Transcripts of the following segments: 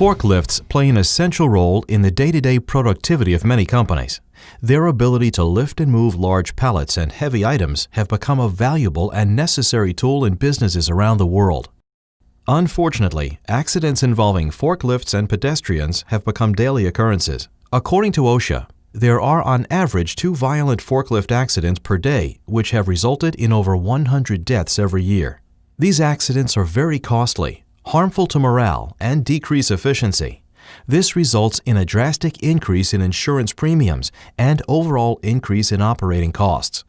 Forklifts play an essential role in the day-to-day productivity of many companies. Their ability to lift and move large pallets and heavy items have become a valuable and necessary tool in businesses around the world. Unfortunately, accidents involving forklifts and pedestrians have become daily occurrences. According to OSHA, there are on average 2 violent forklift accidents per day, which have resulted in over 100 deaths every year. These accidents are very costly, harmful to morale, and decrease efficiency. This results in a drastic increase in insurance premiums and overall increase in operating costs.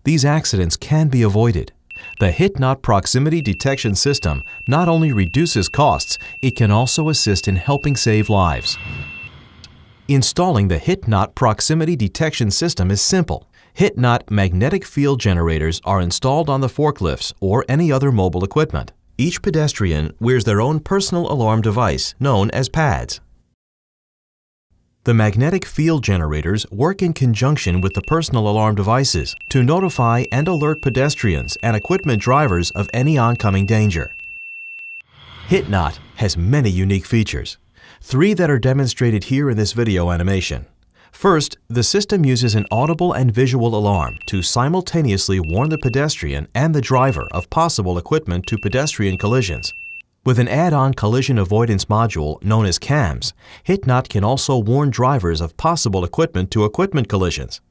These accidents can be avoided. The Hit-Not proximity detection system not only reduces costs, it can also assist in helping save lives. Installing the Hit-Not proximity detection system is simple. Hit-Not magnetic field generators are installed on the forklifts or any other mobile equipment. Each pedestrian wears their own personal alarm device known as pads. The magnetic field generators work in conjunction with the personal alarm devices to notify and alert pedestrians and equipment drivers of any oncoming danger. Hit-Not has many unique features, 3 that are demonstrated here in this video animation. First, the system uses an audible and visual alarm to simultaneously warn the pedestrian and the driver of possible equipment to pedestrian collisions. With an add-on collision avoidance module known as CAMS, Hit-Not can also warn drivers of possible equipment to equipment collisions.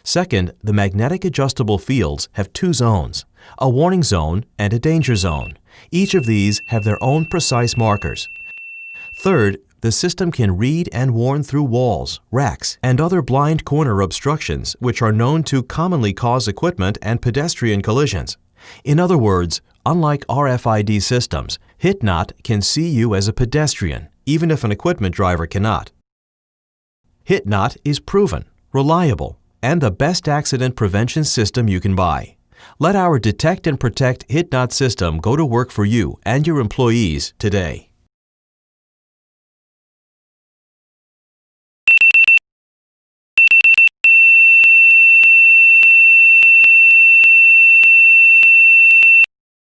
Second, the magnetic adjustable fields have 2 zones, a warning zone and a danger zone. Each of these have their own precise markers. Third, the system can read and warn through walls, racks, and other blind corner obstructions which are known to commonly cause equipment and pedestrian collisions. In other words, unlike RFID systems, Hit-Not can see you as a pedestrian, even if an equipment driver cannot. Hit-Not is proven, reliable, and the best accident prevention system you can buy. Let our Detect and Protect Hit-Not system go to work for you and your employees today.